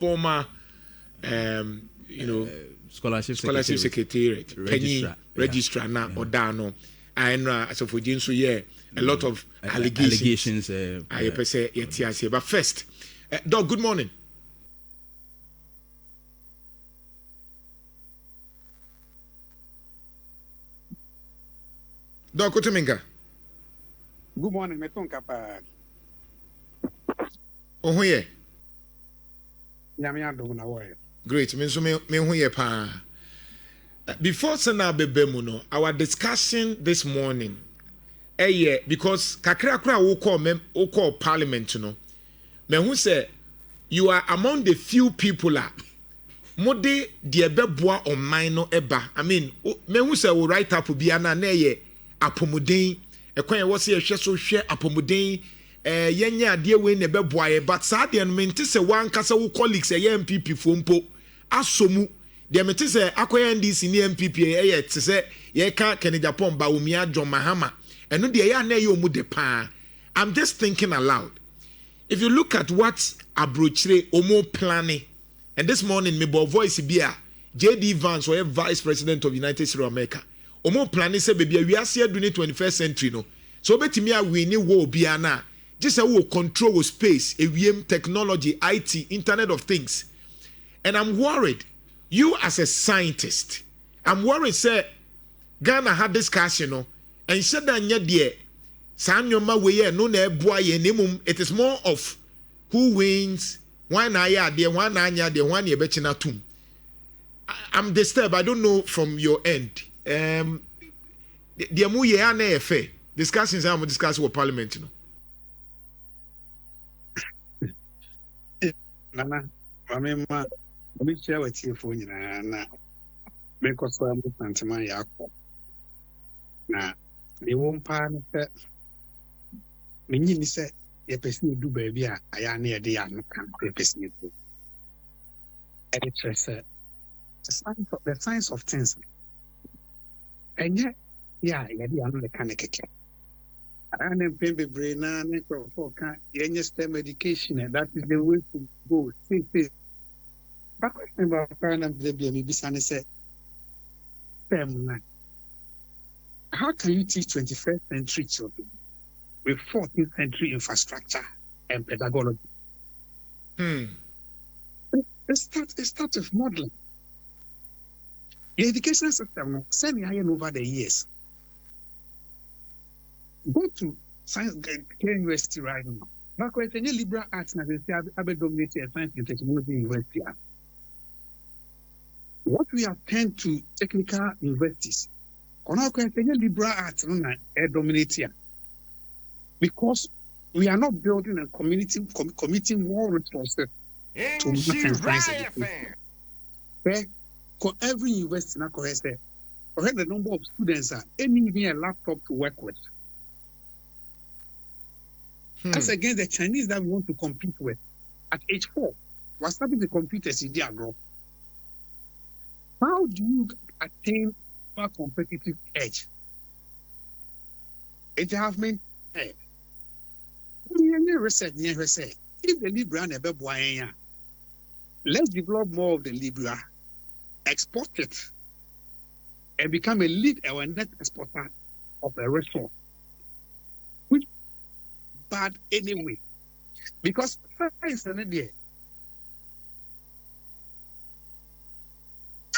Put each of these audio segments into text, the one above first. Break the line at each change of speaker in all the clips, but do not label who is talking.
former
scholarship
secretariat registrar na odano and as of so a lot of allegations I per se yet but first Doc, good morning. Doc Kutuminga.
Good morning, Metonka pa.
Oh yeah.
Nyame adom na wo.
Great. Me so me hu ye pa. Before Sana Bebemuno, our discussion this morning, because kakra kra wo call parliament no. Me hu say you are among the few people mode de beboa on mine no eba. I mean, me hu say wo write up bia na ye apomuden ekwan wo se ehwe so hwe apomuden yenya ade we ne beboa ye but sad de no mente se wan kasa wo colleagues MPP fompo asomu de mete se akoya NDC ni MPP te se ye ka Kennedy Japan ba omi adwo mahama eno de ye na ye omu de pa. I'm just thinking aloud. If you look at what Abrochire omo planning, and this morning me bo voice bia JD Vance or Vice President of United States of America omo planning say baby we are see do 21st century no so betimi a we ni wo bia na just say we control space ewiem technology IT internet of things. And I'm worried, you as a scientist, I'm worried say Ghana had discussion no and said that nya de sanyoma we no na eboa ye nemum. It is more of who wins, why na ya de why na nya de why na be na tum. I'm disturbed. I don't know from your end. The mu ye na efe discussions am discuss with parliament no.
Nana, mamema we share with you for na because so am tantama yakọ na the one part that me ni say ye person do baby a aya na ye de ya no kan person do and it says the science of things and yet yeah ye de ya no kan keke and then pembe brain na ne for kan ye STEM education and that is the way to go. See but question about parent the be bisane say STEM. How can you teach 21st century children with 14th century infrastructure and pedagogy? It starts with modeling. The educational system, semi high over the years. Go to science university right now. Back when any liberal arts na they say dominated science and technology university. What we have turned to technical universities. Liberal arts dominating because we are not building and committing more resources to math and science education. For every university now, the number of students are even a laptop to work with. That's against the Chinese that we want to compete with. At age 4, we're starting the computers in their growth. How do you attain a competitive edge? It have been research never say if the Libra never buy, let's develop more of the Libra, export it, and become a lead or net exporter of a resource. Which bad anyway, because science and idea.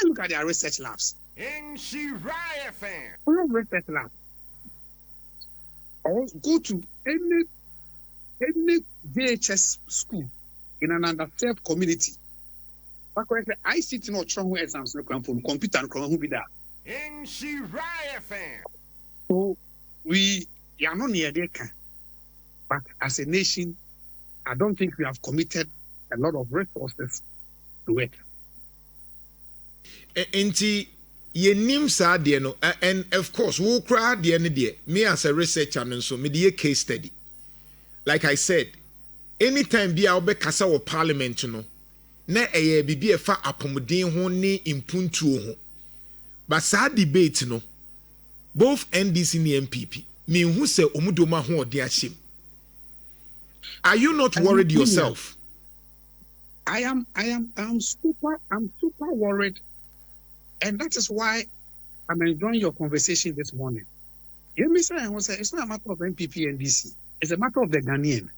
Look at their research labs.
Nhyira fan.
Research lab. Or go to any VHS school in an underserved community. I sit in strong exams no from computer and who be that.
Nhyira fan.
So we are not near there, but as a nation, I don't think we have committed a lot of resources to it.
Enti ye nim sa de no and of course wo kra de ne de me as a researcher and so me de case study like I said anytime bia obe kasa wo parliament no na bibi e fa apomden ho ne impuntuo ho but sa debate no both NDC and MPP me hu se omudoma ho ode ahyem. Are you not worried yourself?
I'm super worried, and that is why I'm enjoying your conversation this morning. You may say, it's not a matter of MPP and DC. It's a matter of the Ghanaian.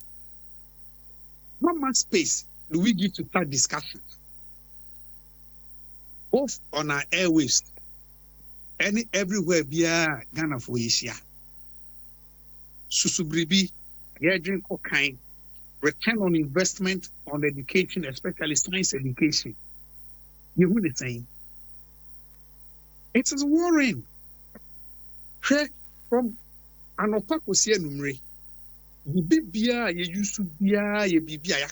How much space do we give to start discussions, both on our airwaves and everywhere via Ghana for Asia? Susubribi, Yajin Kokain, return on investment on education, especially science education. You hear the saying? It is worrying. From an opacosia numre, the Bibia, you used to be a Bibia,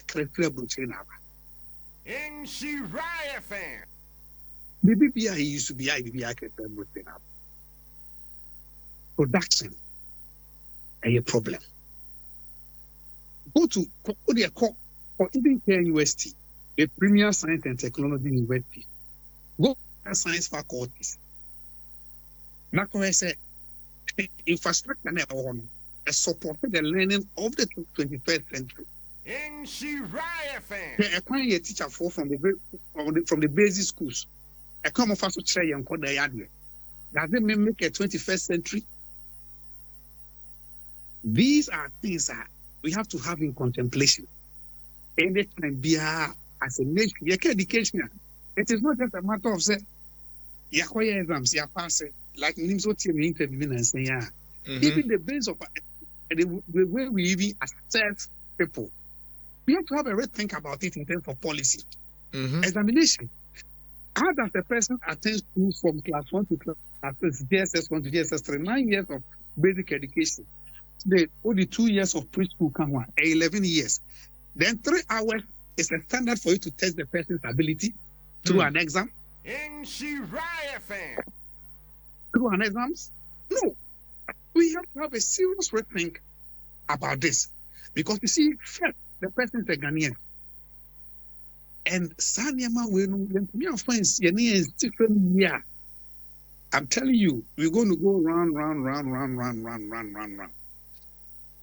Nhyira FM.
the Bibia, he used to be a Bibia, production, a problem. Go to or even here university, a premier science and technology university. Go to science faculties. Now, say infrastructure never supported the learning of the 21st century.
Nhyira FM.
I can't get teacher from the basic schools. I come off to try and call the yard. Does it make a 21st century? These are things that we have to have in contemplation. Anytime be as a nation, education. It is not just a matter of say, Yakoya exams, ya pass it. Like Nimso team interview and say, yeah. Even the base of the way we even assess people, we have to have a rethink about it in terms of policy. Examination. How does the person attend school from class 1 to class 6, JSS 1 to JSS 3, 9 years of basic education? Only 2 years of preschool come on, 11 years. Then 3 hours is a standard for you to test the person's ability through an exam.
Nhyira FM.
Through an exams? No. We have to have a serious rethink about this. Because you see, first, the person is a Ghanaian. And Sanyama will offense year. I'm telling you, we're going to go round.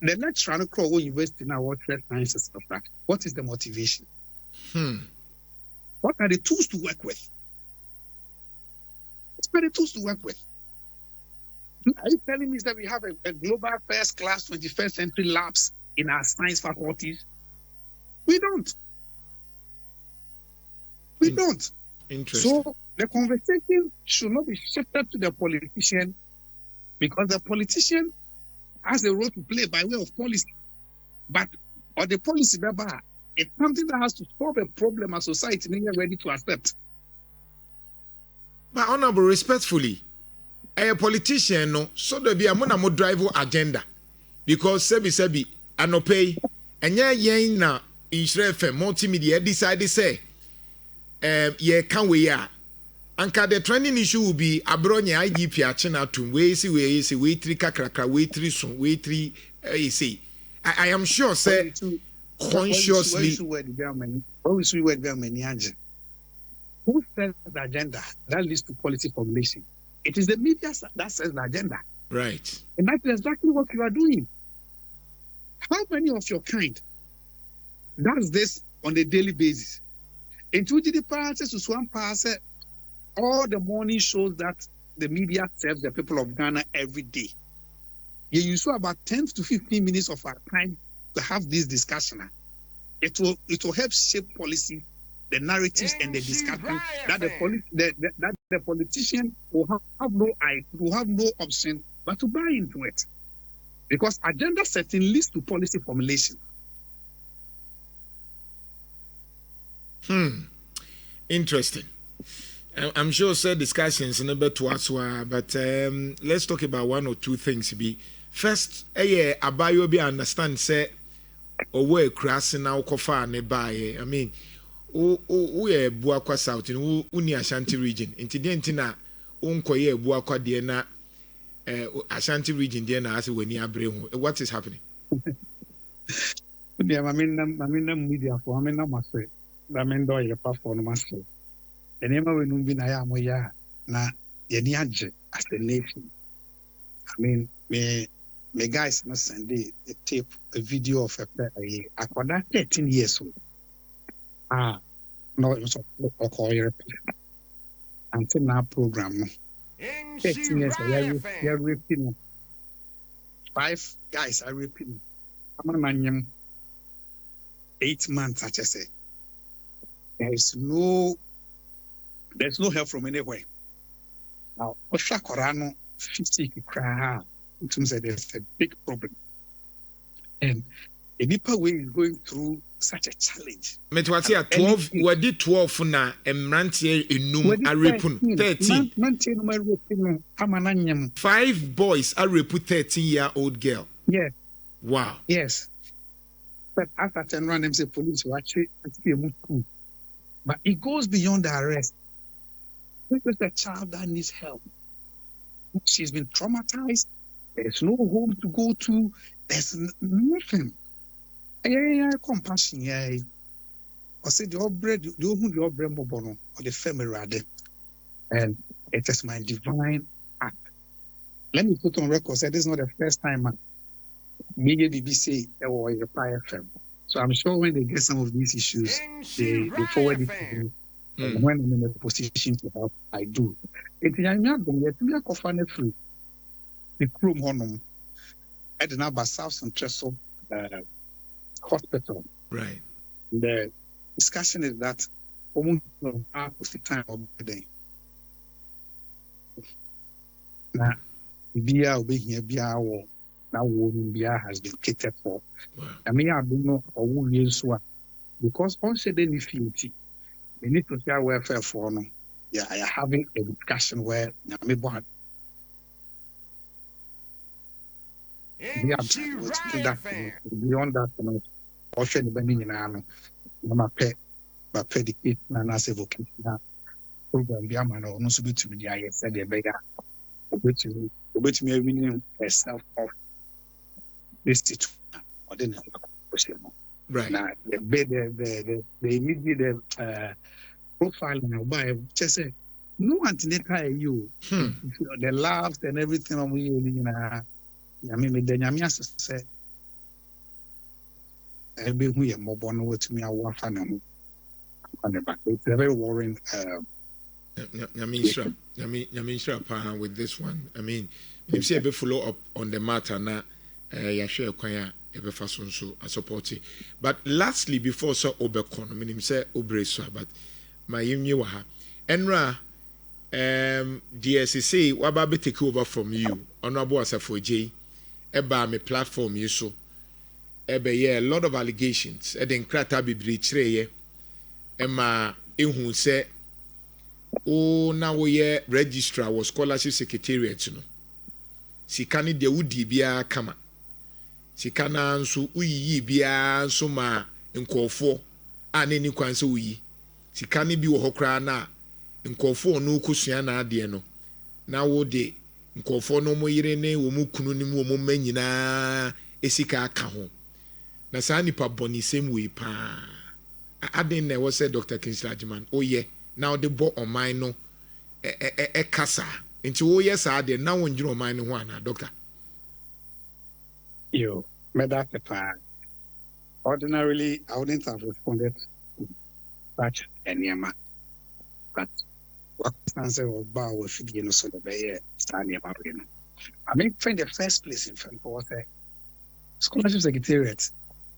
The lecturer at Crow University now, what sciences of that? What is the motivation? What are the tools to work with? What are the tools to work with? Are you telling me that we have a global first class 21st century labs in our science faculties? We don't. We don't.
Interesting.
So the conversation should not be shifted to the politician, because the politician has a role to play by way of policy. But or the policy it's something that has to solve a problem a society is ready to accept.
But honorable, respectfully, a politician no so there be a mo drive agenda, because sebi anope enya yen na Nhyira FM multimedia decide say ye can we ya anka the trending issue will be abronya IGP achina tum we see we three kakrakra we three so we three say I am sure say consciously
who sets the agenda that leads to policy formulation? It is the media that sets the agenda.
Right.
And that's exactly what you are doing. How many of your kind does this on a daily basis? Into the passes to Swan Pass, all the morning shows that the media serves the people of Ghana every day. You saw about 10 to 15 minutes of our time to have this discussion. It will help shape policy, the narratives and the discussion that the politician will have no option but to buy into it. Because agenda setting leads to policy formulation.
Interesting. I'm sure said discussions in about to us, but let's talk about one or two things. First, abayo be understand say owe krasi na ukofa ne bae. I mean, we Buakwa South in Uni Ashanti region. Intina unkoye Buakwa de na Ashanti region de na as we ni abrehun. What is happening?
Mamina media for amena maswe. Damendo ye pa for no maswe. Enema we numbi na ya moya na yeni age as a nation. I mean, me guys must send a tape, a video of a 13 years old. No, so call your until now program. 13 years, you're repeating. 5 guys are repeating. I'm on 8 months, I just say. There's no help from anywhere. Now, Osha Korano 50 cry. It means that there's a big problem. And a deeper way is going through such a challenge.
Metwatia 12 wadi 12 na emrantie enum arepun 13. 5 boys arepu 13-year-old girl.
Yes.
Wow.
Yes. But after 10 run them say police will actually but it goes beyond the arrest. This is a child that needs help. She's been traumatized. There's no home to go to. There's nothing. Compassion. I said your bread, your bread mobono or the family. And it is my divine act. Let me put on record that this is not the first time media BBC or the Fire FM. So I'm sure when they get some of these issues, they forward it to me. And when I'm in a position to help, I do. It's a free. The crew honum at the number South Central Hospital.
Right.
The discussion is that almost half of the time of the day. Now, Bia will be here, Bia or now woman Bia has been catered for. I mean, I don't know or who is what because on said any fealty, we need to share welfare for no. Yeah, I am having a discussion where I born. We are beyond that, also the bending in Anno, my pet, but predicate and as a vocational program, the Amano, no suit to me, I said, the beggar, which me winning herself of this situation, or the
right
now, the immediate profile now by just say, no antenatal you, the laughs and everything on me, I mean, the Yamias said, I'll be here more born to me. I want to on the back. It's a very worrying.
Nhyira with this one. I mean, if you ever follow up on the matter now, you share kwanya ever fason so support it. But lastly, before so Obekon, I mean, him say Obreso, but my yimni waha. Enra, DSCC, what about take over from you? Honorable Asafoje. Eba me platform you so ebe yeah a lot of allegations e den krata bibiri chireye ema ehun se o na wo ye registrar was scholarship secretariat no sika ne de wudi bia kama sika na nso uyiyi bia nso ma nkofo a ne ni kwan se uyi sika ne bi wo hokra na nkofo no kusua na ade no na wo de nkofo no mo yire ne wo mu kunu ni wo mo manyina esika aka ho na saa nipa boni same way pa aden na wo say Dr. Kingsley Agyemang oye na wo de bo oman no kasa nti wo ye saa de na wo njiro oman no ho ana doctor
you made that the ordinarily I wouldn't have responded to such anyama but what answer of Bow with Fidian so the Bay standing about him. I mean, find the first place in front for the Scholarship Secretariat,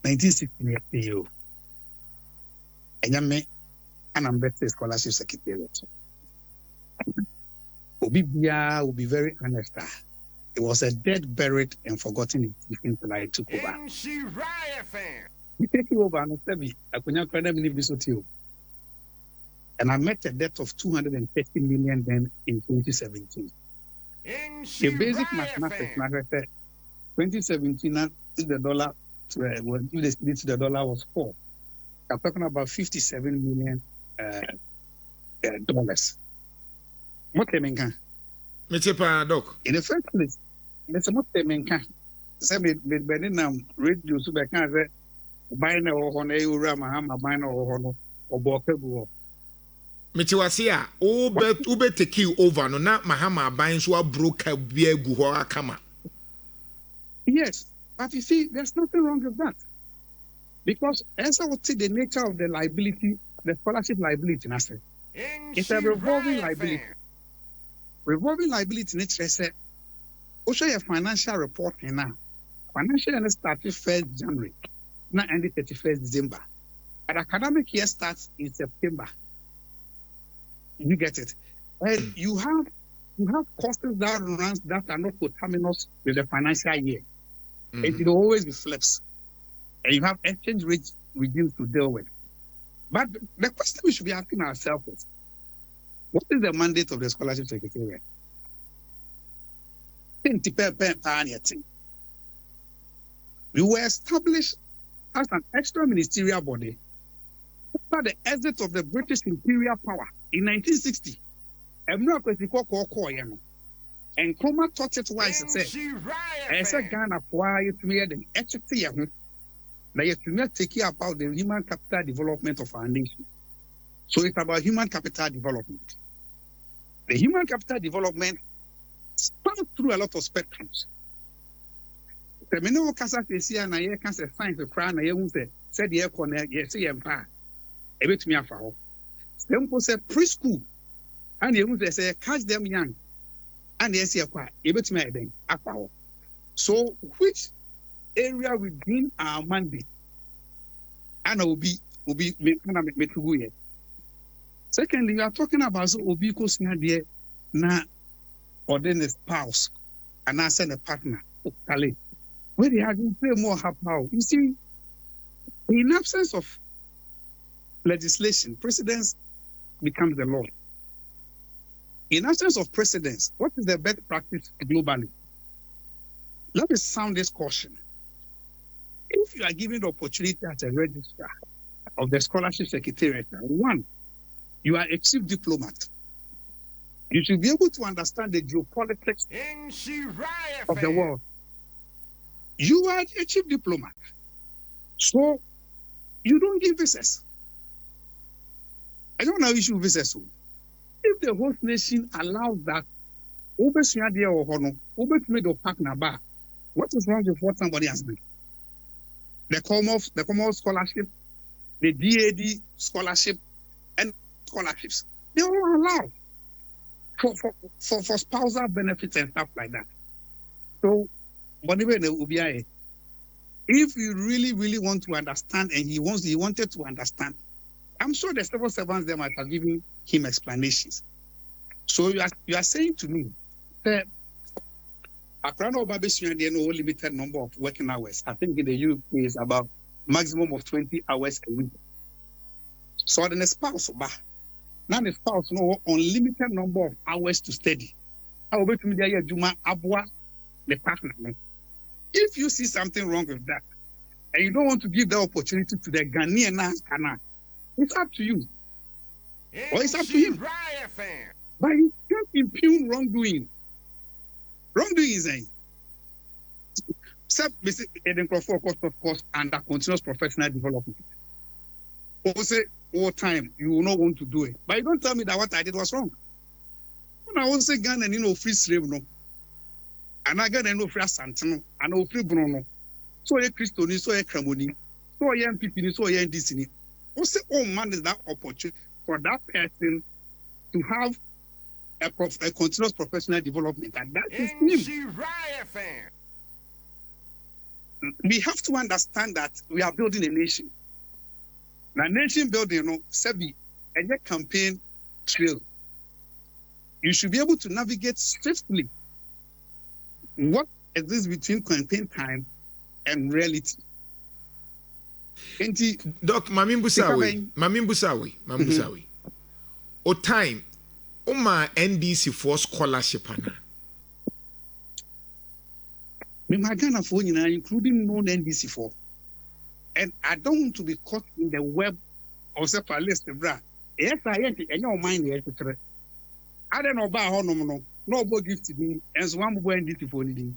1968. And Yame, and I'm better Scholarship Secretariat. Obibia will be very honest. It was a dead, buried, and forgotten institution until I took over.
Nhyira fan.
We take you over and say, I couldn't credit me. And I met a debt of 230 million then in 2017. The basic mathematics, 2017, the dollar, when you split the dollar was 4. I'm talking about 57 million dollars. What they mean?
Doc.
In the first place, there's not they mean. Say me now radio so be can say buy na ho na eura mahama buy na ho no obokebu.
Metiwase a ube take over no na mahama aban so abroka bia gu ho akama.
Yes, but you see there's nothing wrong with that. Because as I would say, the nature of the liability, the scholarship liability, it's a revolving liability. Revolving liability nature say, also your financial reporting now. Financial year started 1st January, now ended 31st December. But academic year starts in September. You get it? And you have costs that runs that are not coterminous with the financial year. It will always be flips. And you have exchange rate regimes to deal with. But the question we should be asking ourselves is, what is the mandate of the Scholarship Secretariat? We were established as an extra ministerial body after the exit of the British imperial power in 1960. And Coma taught it wise and said, Ghana for it made an equity. Now you not take care about the human capital development of our nation. So it's about human capital development. The human capital development spans through a lot of spectrums. The minimum cancer is here and I can't science the crown. I won't say, said the aircon, yes, empire. A bit me a foul. Simple said preschool. And you won't say, catch them young. And yes, you're quite a bit me a foul. So, which area within our mandate and will be me. Secondly, you are talking about so obiko sina na or then a spouse and I send a partner. Where they have been pay more how. You see, in absence of legislation, precedence becomes the law. In absence of precedence, what is the best practice globally? Let me sound this caution. If you are given the opportunity as a registrar of the Scholarship Secretariat, one, you are a chief diplomat. You should be able to understand the geopolitics of the world. You are a chief diplomat. So you don't give visas. I don't know how you issue visas. If the host nation allows that, what is wrong with what somebody has done? The Commonwealth Scholarship, the DAD Scholarship, and scholarships, they all allowed for spousal benefits and stuff like that. So, if you really want to understand, and he wanted to understand, I'm sure the civil servants there might have given him explanations. So you are saying to me that Accra Obabesua, there no limited number of working hours. I think in the UK is about maximum of 20 hours a week. So then a spouse, now the spouse no unlimited number of hours to study. I will bet me there Juma Abwa the partner. If you see something wrong with that, and you don't want to give the opportunity to the Ghanaian, it's up to you. Or it's up to him. But you can't impugn wrongdoing. Wrongdoing is a basic of course under continuous professional development. Also, all time you will not want to do it. But you don't tell me that what I did was wrong. When I was say Ghana and free slave no. And I got no free Santino, and no free Bruno. So a Christoni, so a Cramoni, so a young people, so a young Disney. Also, all man is that opportunity for that person to have a continuous professional development, and that is him. We have to understand that we are building a nation. Now, nation building, Sebi, and your campaign trail. You should be able to navigate swiftly what exists between campaign time and reality.
Doc, Mamimbusawi. O time, Oma NDC for scholarship.
My Ghana for including non-NDC for. And I don't want to be caught in the web of the list. Yes, I am. And your mind here. I don't know about how no about gift to me, and so I'm going to for anything.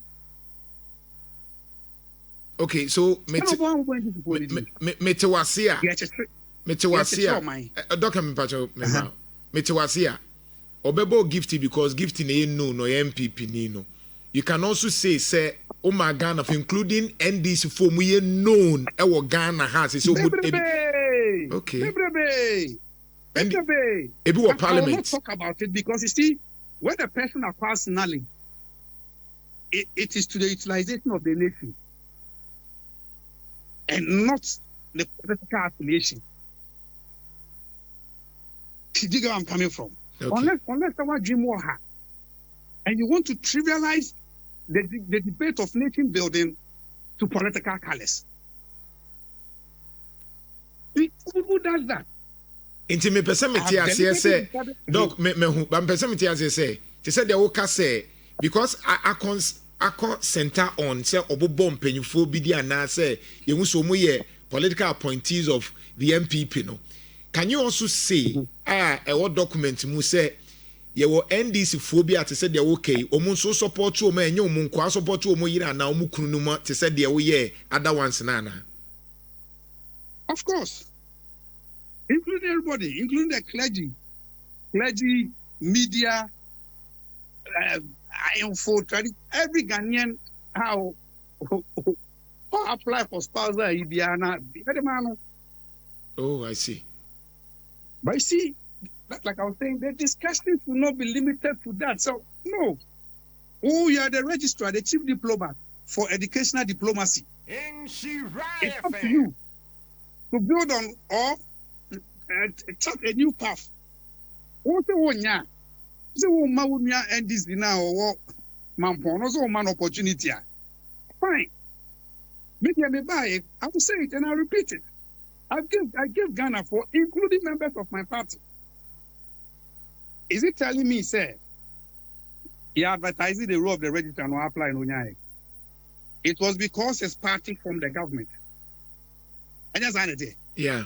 Okay, so Metawasia. Document Metawasia. Obebo gifty because gifting no MPP nino. You can also say my Ghana, including NDC for me known our Ghana has so good. Okay. And
I will not talk about it because you see, when a person acquires knowledge, it is to the utilization of the nation and not the political affiliation. Do you get where I'm coming from?
Okay.
Unless someone dream more hard, and you want to trivialize the debate of nation building to political colors. Who does that?
Inti me pese me ti ase say doc me hu ba pese me ti ase say te say the woka say because akon center on say obobo mpanyufo bi di ana say yehu so mu ye political appointees of the MPP no. Can you also say what document mu say ye wo NDC phobia te say the okay omu so support o ma enye omu nkwa support o mu yira na omu kunu mu te say the wo ye other ones na na.
Of course. Including everybody, including the clergy, media, info, every Ghanaian how apply for spousal Ibiana.
Oh, I see.
But you see, like I was saying, the discussions will not be limited to that. So, no. Oh, you are the registrar, the chief diplomat for educational diplomacy.
Nhyira
It's up to you to build on or chart a new path. What the one ya? The woman would end this now or man also man opportunity. Fine. Maybe I may buy it. I will say it and I repeat it. I give Ghana for including members of my party. Is it telling me, sir? He advertising the role of the registrar no apply no nyai. It was because his party from the government. I just had it.
Yeah.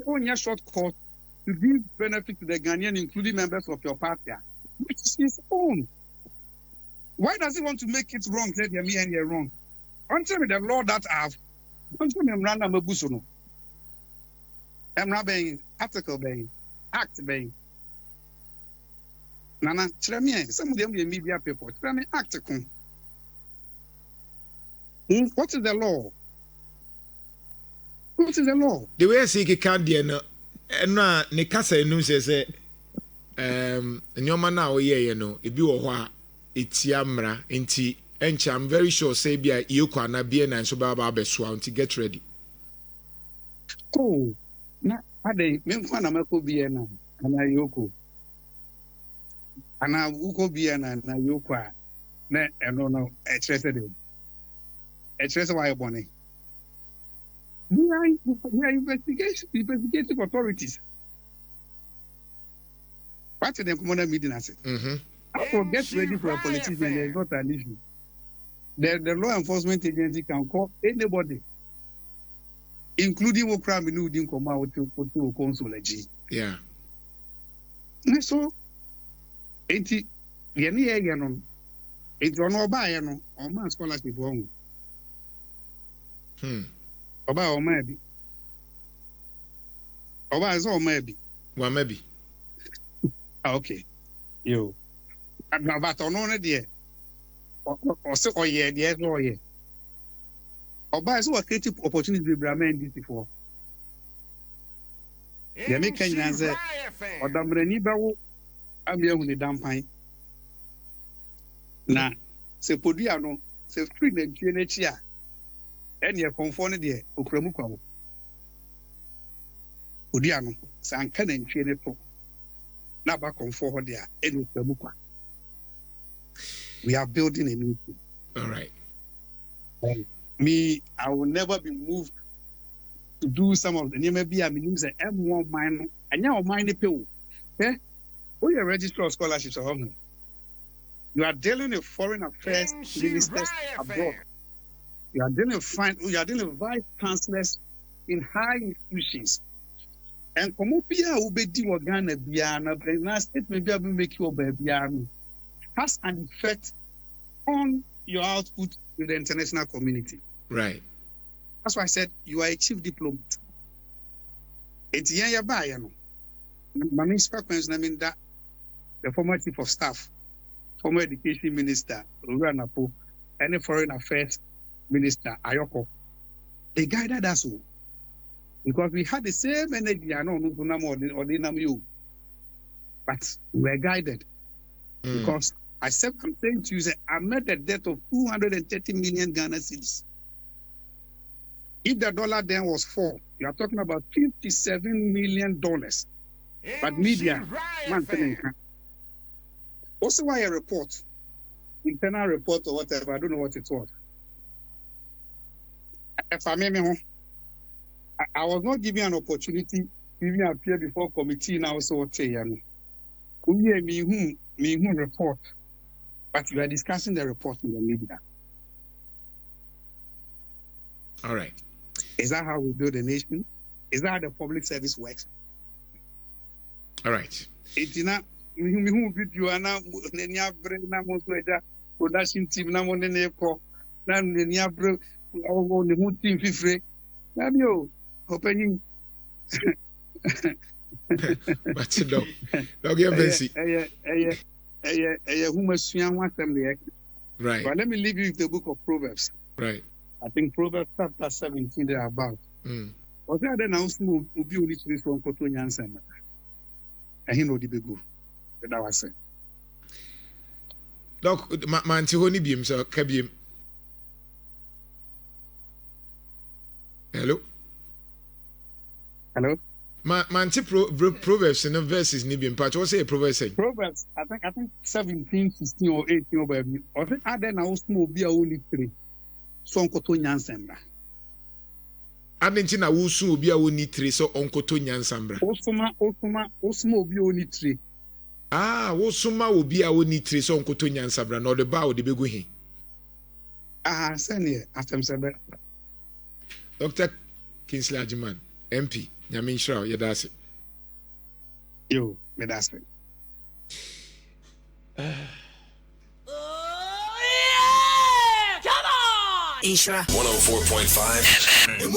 Only a short course to give benefit to the Ghanaian, including members of your party, which is his own. Why does he want to make it wrong? Say me and you're wrong. Until the law that I have, until I'm random a busono. I'm not being article being act being. Nana, tell me, some of them be media people. Tell me, article. What is the law? What is the law?
The way I see it can't be no ne kasa enu say nyoma na o ye no ebi wo ho a etia mra nti encha I'm very sure say bia yekwa na bia na so ba beso nti get ready.
Oh, na ade me kwa na mako bia na ana yoko. Ana uko bia na yoko na eno no e trese de. E trese wa ebone. We are investigative authorities. What is the commander meeting? I said, I will get ready for a politician. There is not an issue. The law enforcement agency can call anybody, including what crime you didn't come out to consul.
Yeah.
So, it's no buy or man scholarship. Oba o maybe. Oba is all maybe.
Well, maybe.
Okay. You. But on one day. Or so or yeah, yes, or yeah. Oba is what creative opportunity to Brahman this before. The American answer. Or Damreni Bawu. I'm here with the dampine. Na. Se Podiano. Se free the GNHia. And you're confounded there, Ukramuka. Udiano, San Canon Chenepo. Naba conform there, and Ukramuka. We are building a new thing.
All right.
Me, I will never be moved to do some of the maybe I mean, say M1 mine, and now mine the pill. Eh? Who your registrar of scholarships are home? You are dealing with foreign affairs ministers abroad. You are dealing with vice chancellors in high institutions. And Komopia will be doing Ghana Biana, but now state maybe I will make you a Biana has an effect on your output with the international community.
Right.
That's why I said you are a chief diplomat. It's Yaya Bayano. My municipal question, I mean that the former chief of staff former education minister, Uranapo, and the foreign affairs minister, Ayoko. They guided us all. Because we had the same energy, I know, but we were guided. Because I'm saying to you, I met a debt of 230 million Ghana cedis. If the dollar then was 4, you are talking about $57 million. But media, also why a report, internal report or whatever, I don't know what it was. If I was not given an opportunity to even appear before committee now, so what say, me report, but we are discussing the report in the media.
All right.
Is that how we build a nation? Is that how the public service works?
All right.
It's not. You are now production team. Now on the airport. Now the whole team free. Now you opening.
But no, give mercy. Right.
But let me leave you with the book of Proverbs.
Right.
I think Proverbs chapter 17 there about. Was there an announcement to be only this one Koto Nyansen? And he know the big go. That was it.
Doc, man, Tihoni Beam, sir, Kabim. Hello?
Hello?
Man, Proverbs and verses Nibium patch. What's a Proverbs say?
Proverbs, I think 17, 16, or 18 over me. I think I then announcement be only 3. So Koto Nyansen.
Adentina wusu obi a woni 3 so onkoto nyansambra.
Osuma obi oni 3.
Wosuma obi a woni 3 so onkoto nyansambra no de ba o de begu hi.
Senior after Mr.
Dr. Kingsley Agyemang, MP, Nhyira, yedase.
Yo, medase.
Nhyira 104.5 FM.